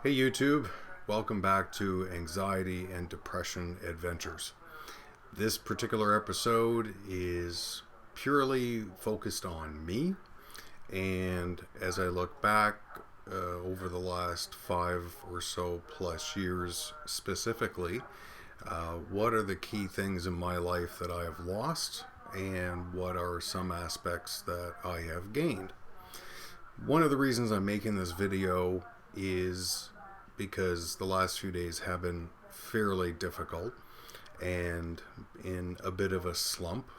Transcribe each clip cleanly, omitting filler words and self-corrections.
Hey YouTube, welcome back to Anxiety and Depression Adventures. This particular episode is purely focused on me, and as I look back over the last 5 or so plus years specifically, what are the key things in my life that I have lost, and what are some aspects that I have gained? One of the reasons I'm making this video is because the last few days have been fairly difficult and in a bit of a slump.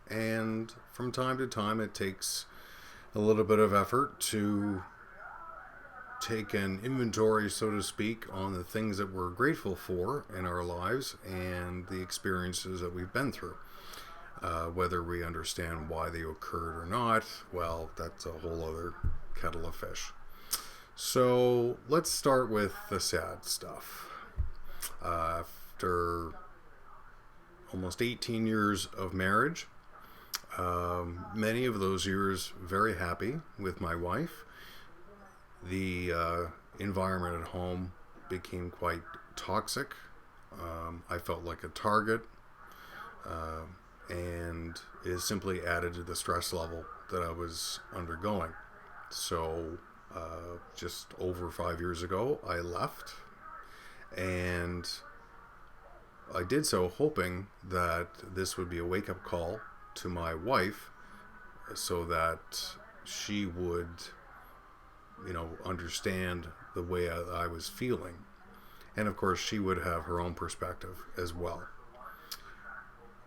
And from time to time, it takes a little bit of effort to take an inventory, so to speak, on the things that we're grateful for in our lives and the experiences that we've been through. Whether we understand why they occurred or not, well, that's a whole other kettle of fish. So let's start with the sad stuff. After almost 18 years of marriage, many of those years very happy with my wife, the environment at home became quite toxic. I felt like a target, and it simply added to the stress level that I was undergoing. So just over 5 years ago, I left, and I did so hoping that this would be a wake-up call to my wife so that she would, understand the way I was feeling. And of course, she would have her own perspective as well.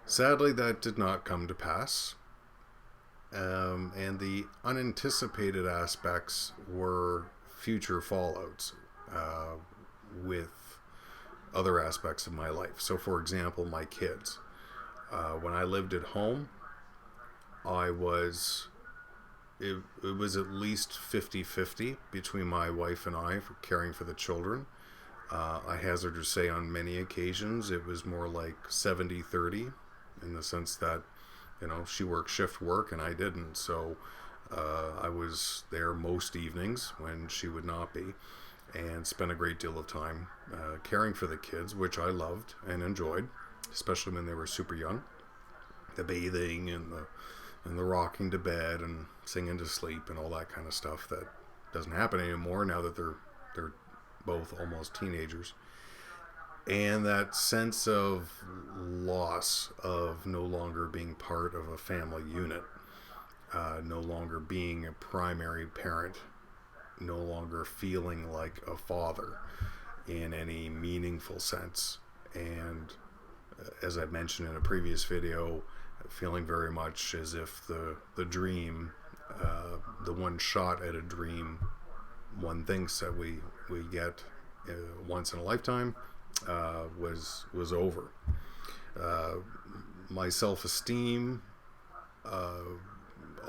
Sadly, that did not come to pass. And the unanticipated aspects were future fallouts with other aspects of my life. So, for example, my kids. When I lived at home, it was at least 50-50 between my wife and I for caring for the children. I hazard to say on many occasions it was more like 70-30 in the sense that she worked shift work and I didn't, so I was there most evenings when she would not be, and spent a great deal of time caring for the kids, which I loved and enjoyed, especially when they were super young. The bathing and the rocking to bed and singing to sleep and all that kind of stuff that doesn't happen anymore now that they're both almost teenagers. And that sense of loss of no longer being part of a family unit, no longer being a primary parent, no longer feeling like a father in any meaningful sense. And as I mentioned in a previous video, feeling very much as if the dream, the one shot at a dream one thinks that we get once in a lifetime, was over. My self-esteem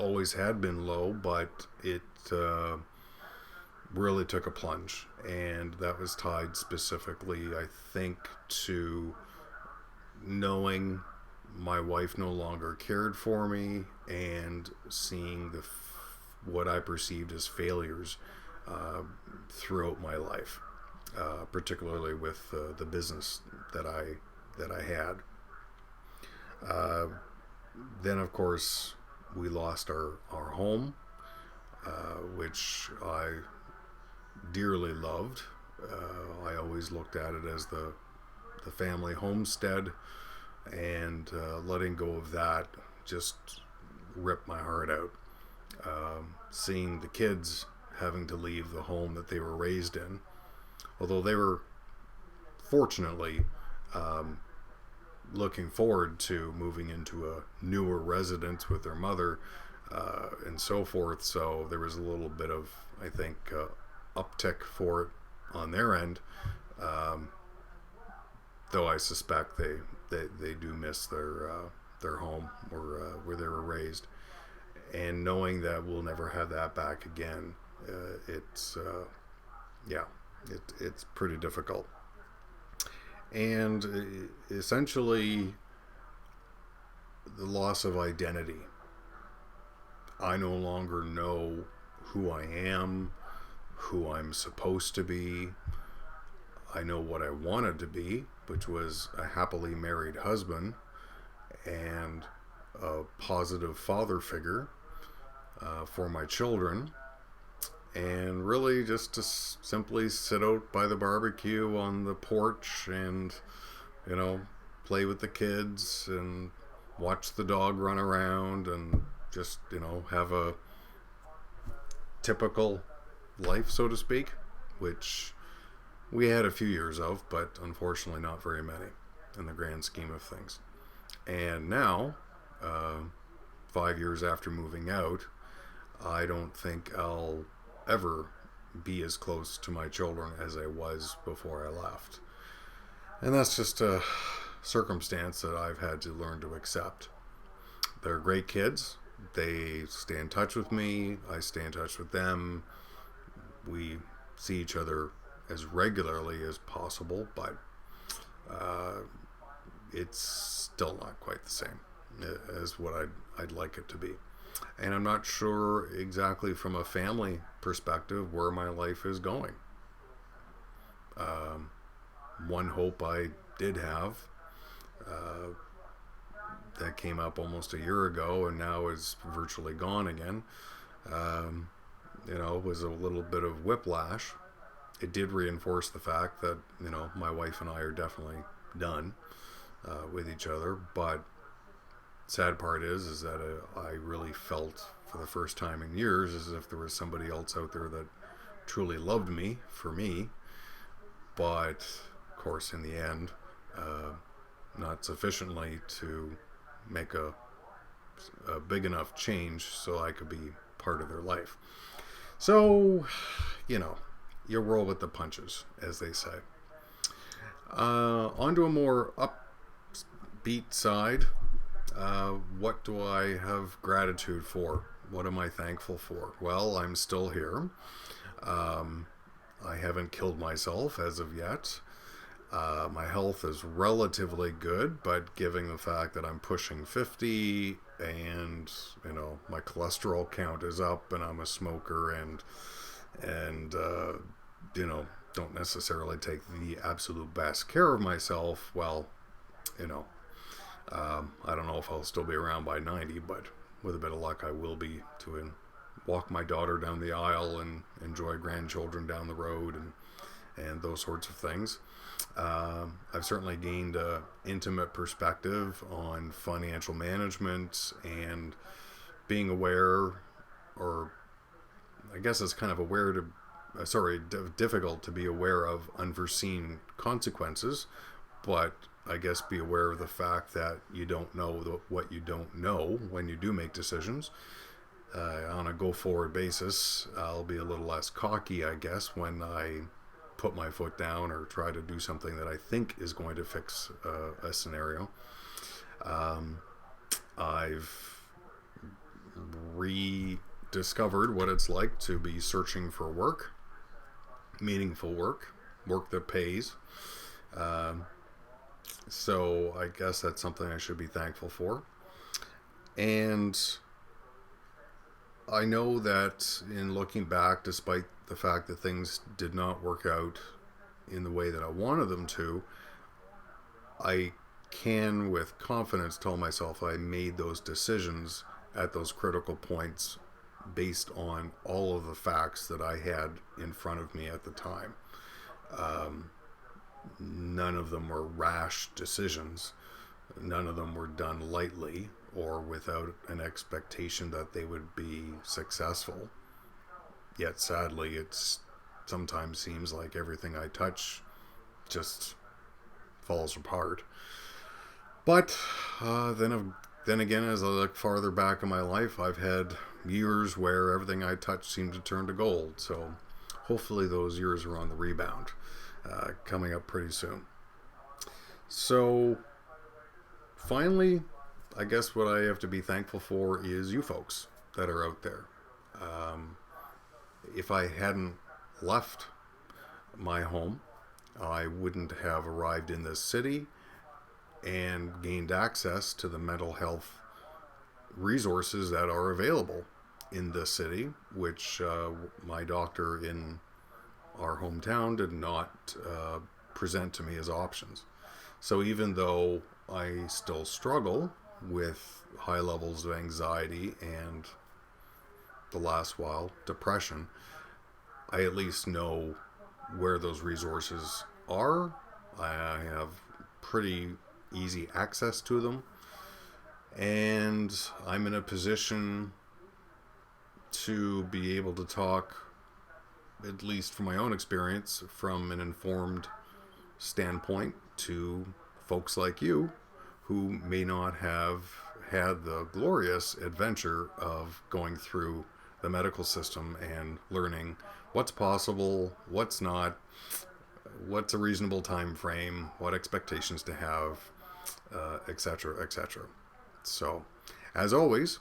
always had been low, but it really took a plunge, and that was tied specifically, I think, to knowing my wife no longer cared for me and seeing what I perceived as failures throughout my life. Particularly with the business that I had. Then, of course, we lost our home, which I dearly loved. I always looked at it as the family homestead, and letting go of that just ripped my heart out. Seeing the kids having to leave the home that they were raised in, although they were fortunately looking forward to moving into a newer residence with their mother and so forth, so there was a little bit of, I think, uptick for it on their end, though I suspect they do miss their home where they were raised, and knowing that we'll never have that back again, it's pretty difficult. And essentially, the loss of identity. I no longer know who I am, who I'm supposed to be, I know what I wanted to be, which was a happily married husband and a positive father figure for my children, and really just to simply sit out by the barbecue on the porch and, you know, play with the kids and watch the dog run around and just, you know, have a typical life, so to speak, which we had a few years of, but unfortunately not very many in the grand scheme of things. And now, 5 years after moving out, I don't think I'll ever be as close to my children as I was before I left. And that's just a circumstance that I've had to learn to accept. They're great kids. They stay in touch with me. I stay in touch with them. We see each other as regularly as possible, but it's still not quite the same as what I'd like it to be. And I'm not sure exactly from a family perspective where my life is going. One hope I did have that came up almost a year ago and now is virtually gone again, was a little bit of whiplash. It did reinforce the fact that, you know, my wife and I are definitely done with each other. But sad part is that I really felt for the first time in years as if there was somebody else out there that truly loved me for me. But of course, in the end, not sufficiently to make a big enough change so I could be part of their life. So, you know, you roll with the punches, as they say. On to a more upbeat side. What do I have gratitude for? What am I thankful for? Well, I'm still here. I haven't killed myself as of yet. My health is relatively good, but given the fact that I'm pushing 50 and, you know, my cholesterol count is up and I'm a smoker and you know, don't necessarily take the absolute best care of myself, well, you know, I don't know if I'll still be around by 90, but with a bit of luck I will be to walk my daughter down the aisle and enjoy grandchildren down the road and those sorts of things. I've certainly gained an intimate perspective on financial management and being aware, or I guess it's kind of difficult to be aware of unforeseen consequences, but I guess be aware of the fact that you don't know what you don't know when you do make decisions. On a go-forward basis, I'll be a little less cocky, I guess, when I put my foot down or try to do something that I think is going to fix a scenario. I've rediscovered what it's like to be searching for work, meaningful work that pays. So I guess that's something I should be thankful for. And I know that in looking back, despite the fact that things did not work out in the way that I wanted them to, I can with confidence tell myself I made those decisions at those critical points based on all of the facts that I had in front of me at the time. None of them were rash decisions. None of them were done lightly or without an expectation that they would be successful. Yet sadly, it sometimes seems like everything I touch just falls apart. But then again, as I look farther back in my life, I've had years where everything I touch seemed to turn to gold. So hopefully those years are on the rebound, coming up pretty soon. So finally, I guess what I have to be thankful for is you folks that are out there. If I hadn't left my home, I wouldn't have arrived in this city and gained access to the mental health resources that are available in this city, which my doctor in our hometown did not present to me as options. So even though I still struggle with high levels of anxiety and, the last while, depression, I at least know where those resources are. I have pretty easy access to them, and I'm in a position to be able to talk, at least from my own experience, from an informed standpoint to folks like you who may not have had the glorious adventure of going through the medical system and learning what's possible, what's not, what's a reasonable time frame, what expectations to have, etc., etc. So, as always,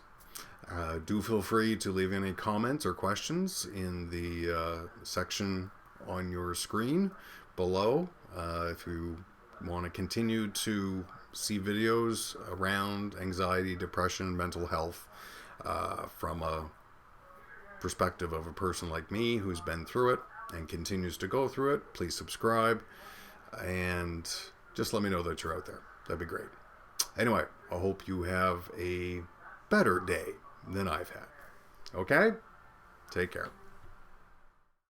do feel free to leave any comments or questions in the section on your screen below. If you want to continue to see videos around anxiety, depression, mental health from a perspective of a person like me who's been through it and continues to go through it, please subscribe and just let me know that you're out there. That'd be great. Anyway, I hope you have a better day than I've had. Okay? Take care.